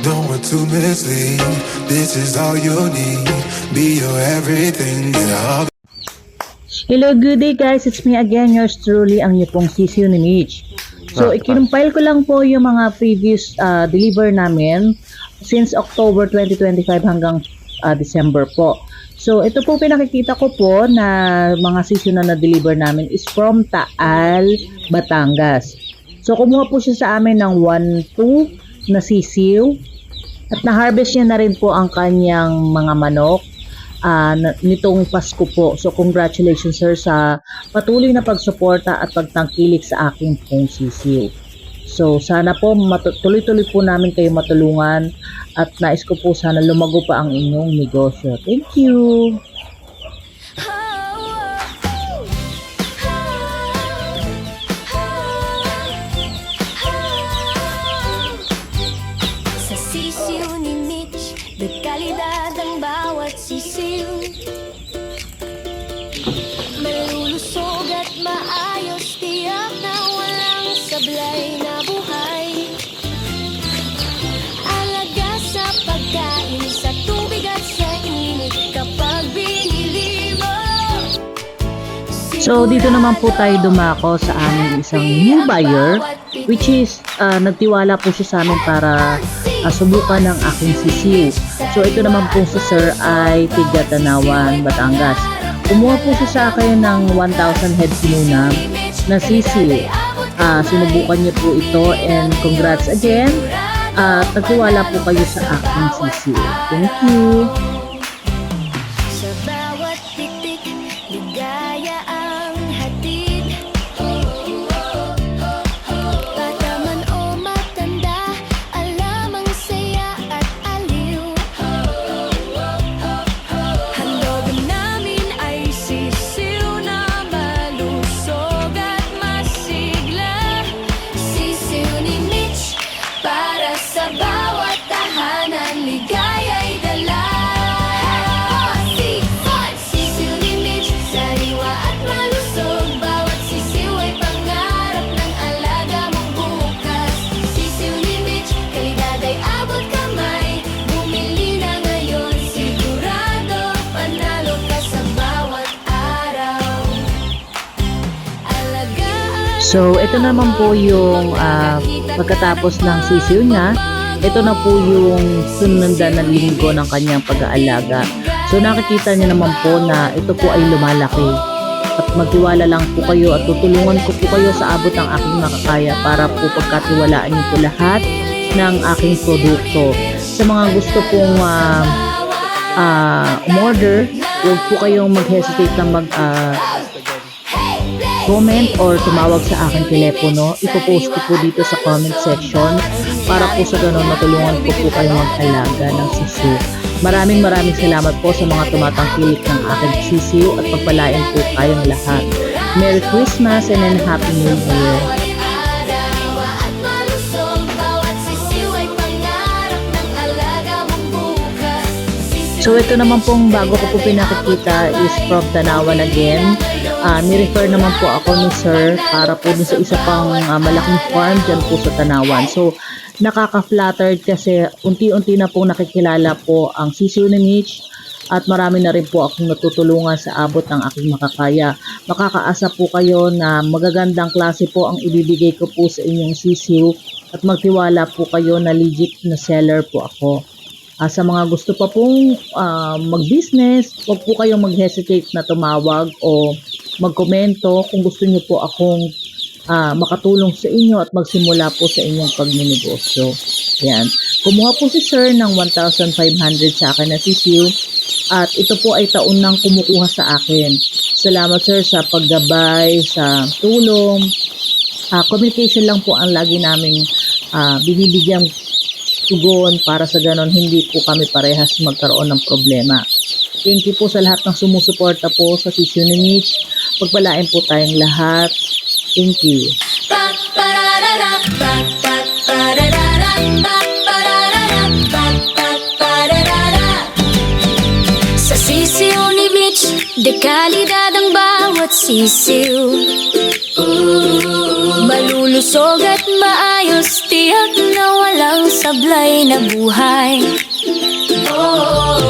Don't want to mislead. This is all you need. Be your everything. Yeah. Hello, good day guys. It's me again, yours truly, ang niyo pong Sisiu ni Mitch. So, ikinumpile ko lang po yung mga previous deliver namin since October 2025 hanggang December po. So, ito po pinakikita ko po na mga sisiu na na-deliver namin is from Taal, Batangas. So, kumuha po siya sa amin ng 1-2 na sisiu. At na-harvest niya na rin po ang kanyang mga manok nitong Pasko po. So, congratulations sir sa patuloy na pagsuporta at pagtangkilik sa aking pong sisiu. So, sana po tuloy-tuloy po namin kayo matulungan at nais ko po sana lumago pa ang inyong negosyo. Thank you! Sa sisiu ni Mitch, dekalidad ang bawat sisiu. Malulusog at maayos, tiyak na walang sablay na buhay. Alaga sa pagkain, sa tubig at sa init kapag binili mo. So, dito naman po tayo dumako sa aming isang new buyer, which is nagtiwala po siya sa amin para subukan ng aking sisiu. So, ito naman po si sir ay tiga Tanawan, Batangas. Kumuha po siya sa akin ng 1,000 heads muna na sisiu. Sinubukan niyo po ito and congrats again. Nagtiwala po kayo sa aking sisiu. Thank you! Sa bawat titik, ligaya ang hatid. Bata man o matanda, alam ang saya at aliw. Handog namin ay sisiw na malusog at masigla. Sisiw ni Mitch, para sa bawat tahanan, ligaya'y dala. Sisiw ni Mitch, sariwa at malusog. Bawat sisiw ay pangarap ng alaga mong bukas. Sisiw ni Mitch, kalidad ay abot kamay. Bumili na ngayon, sigurado panalo ka sa bawat araw. Alagaan. So, ito naman po yung pagkatapos ng sisiu niya. Ito na po yung sunundan na linggo ng kanyang pag-aalaga. So, nakikita niyo naman po na ito po ay lumalaki. At magtiwala lang po kayo at tutulungan ko po kayo sa abot ng aking makakaya para po pagkatiwalaan niyo po lahat ng aking produkto. Sa mga gusto pong umorder, huwag po kayong mag-hesitate na comment or tumawag sa aking telepono. Ipopost ko po dito sa comment section para po sa ganun matulungan ko po kayo mag-alaga ng sisiu. Maraming salamat po sa mga tumatangkilik ng aking sisiu at pagpalain po kayong lahat. Merry Christmas and then Happy New Year! At malusog, bawat sisiw ay pangarap ng alaga mong bukas. So ito naman pong bago ko po pinakikita is from Tanawan again. Ni-refer naman po ako ni sir para po dun sa isa pang malaking farm dyan po sa Tanawan. So nakaka-flattered kasi unti-unti na po nakikilala po ang sisiu ni Mitch at marami na rin po akong natutulungan sa abot ng aking makakaya. Makakaasa po kayo na magagandang klase po ang ibibigay ko po sa inyong sisiu at magtiwala po kayo na legit na seller po ako. Sa mga gusto pa pong mag-business, huwag po kayong mag-hesitate na tumawag o magkomento kung gusto niyo po akong makatulong sa inyo at magsimula po sa inyong pagninegosyo. Yan. Kumuha po si sir ng 1,500 sa akin na sisiu at ito po ay taon nang kumukuha sa akin. Salamat sir sa paggabay, sa tulong. Communication lang po ang lagi naming binibigyang tugon para sa ganon hindi po kami parehas magkaroon ng problema. Thank you po sa lahat ng sumusuporta po sa sisiu ni Mitch. Pagpalain po tayong lahat. Thank you. Sa sisiu ni Mitch, dekalidad ang bawat sisiu. Malulus malusog at maayos, tiyak na walang sablay na buhay.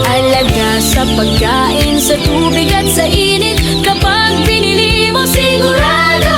Alaga sa pagkain, sa tubig at sa init, kapag pinili mo sigurado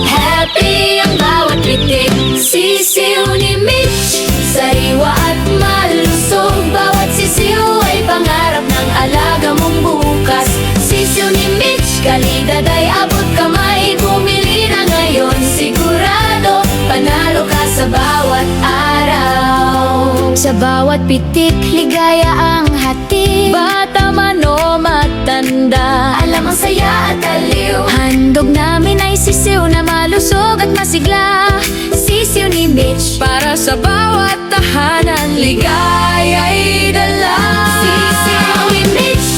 happy ang bawat pitik. Sisiw ni Mitch, sariwa at malusog, bawat sisiw ay pangarap ng alaga mong bukas. Sisiw ni Mitch, kalidad ay abot kamay, bumili na ngayon sigurado panalo ka sa bawat araw. Sa bawat pitik, ligaya ang hatid, bata man o matanda, alam ang saya at aliw. Handog namin ay sisiw na malusog at masigla. Sisiw ni Mitch, para sa bawat tahanan, ligaya'y dala. Sisiw ni Mitch,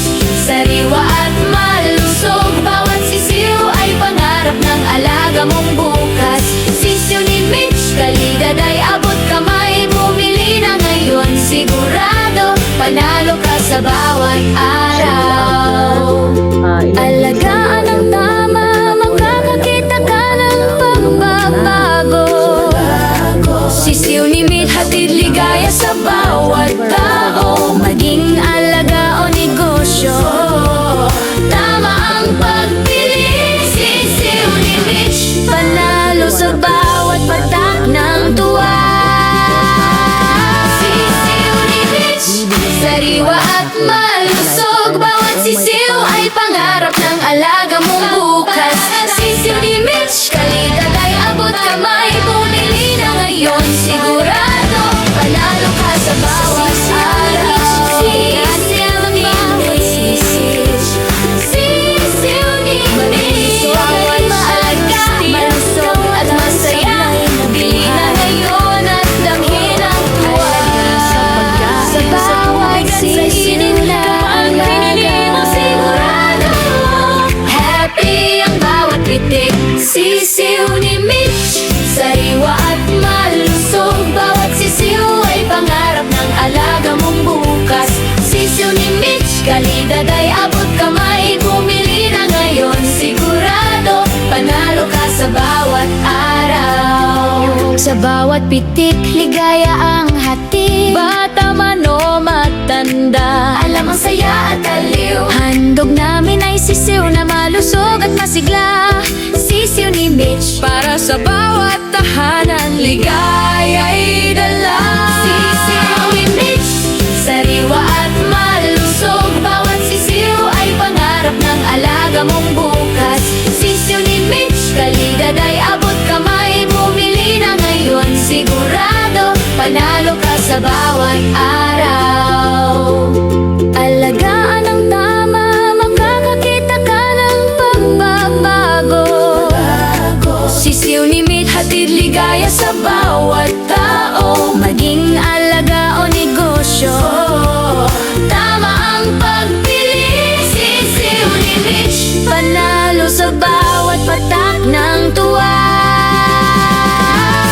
sariwa at malusog, bawat sisiw ay pangarap ng alaga mong bukas. Sisiw ni Mitch, kalidad ay abot kamay, bumili na ngayon sigurado panalo ka sa bawat araw. Alagaan ang tama, makakakita ka ng pagbabago. Sisiw ni Mitch, hatid ligaya sa bawat tao, maging alaga o negosyo, tama ang pagpili. Sisiw ni Mitch, panalo sa bawat patak ng tuwa. Sisiw ni Mitch, sariwa at malusog, bawat sisiw ay pangarap ng alaga mong bukas. Sisiw ni Mitch, kalidad ay abot kamay, bumili na ngayon sigurado panalo ka sa bawat araw. Sisiw ni Mitch, sisiw ni Mitch, bawat maalaga, malusog at masaya, bili na ngayon at damhin ang tuwa. Sa bawat sisiw na alaga, sigurado happy ang bawat pitik. Sisiw ni Mitch, sariwa at malusog, bawat sisiw ay pangarap ng alaga mong bukas. Sisiw ni Mitch, kalidad ay abot kamay, bumili na ngayon sigurado panalo ka sa bawat araw. Sa bawat pitik, ligaya ang hatid, bata man o matanda, alam ang saya at aliw. Handog namin ay sisiw na malusog at masigla. Sisiw ni Mitch, para sa bawat tahanan, ligaya'y dala. Sisiw ni Mitch, sariwa at malusog, bawat sisiw ay pangarap ng alaga mong bukas. Sisiw ni Mitch, kalidad ay abot kamay, bumili na ngayon sigurado panalo ka sa bawat araw. Alagaan ang tama, makakakita ka ng pagbabago. Sisiw ni Mitch, hatid ligaya sa bawat tao, maging alaga o negosyo, tama ang pagpili. Sisiw ni Mitch, panalo sa bawat patak ng tuwa.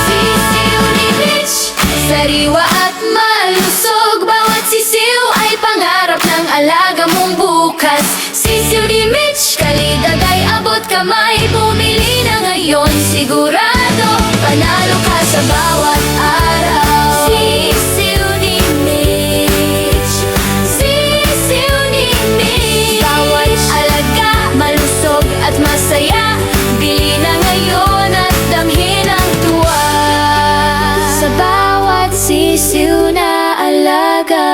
Sisiw ni Mitch, sariwa at malusog, bawat sisiw ay pangarap ng alaga mong bukas. Sisiw ni Mitch, kalidad ay abot kamay, bumili na ngayon sigurado panalo ka sa bawat araw. Sisiw ni Mitch, sisiw ni Mitch, bawat alaga, malusog at masaya, bili na ngayon at damhin ang tuwa. Sa bawat sisiw na alaga.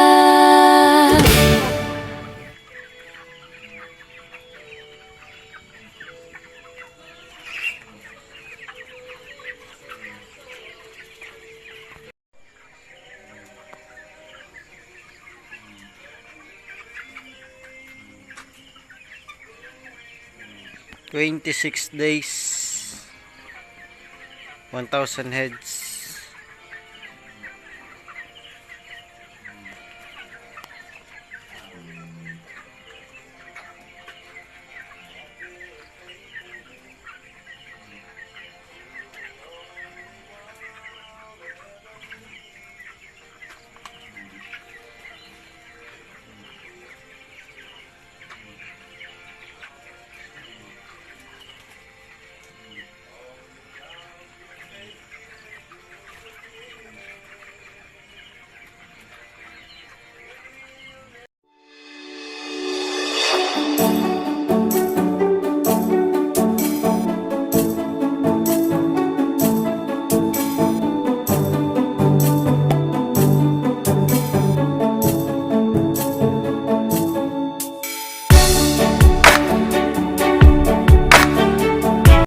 $26 days, 1,000 heads.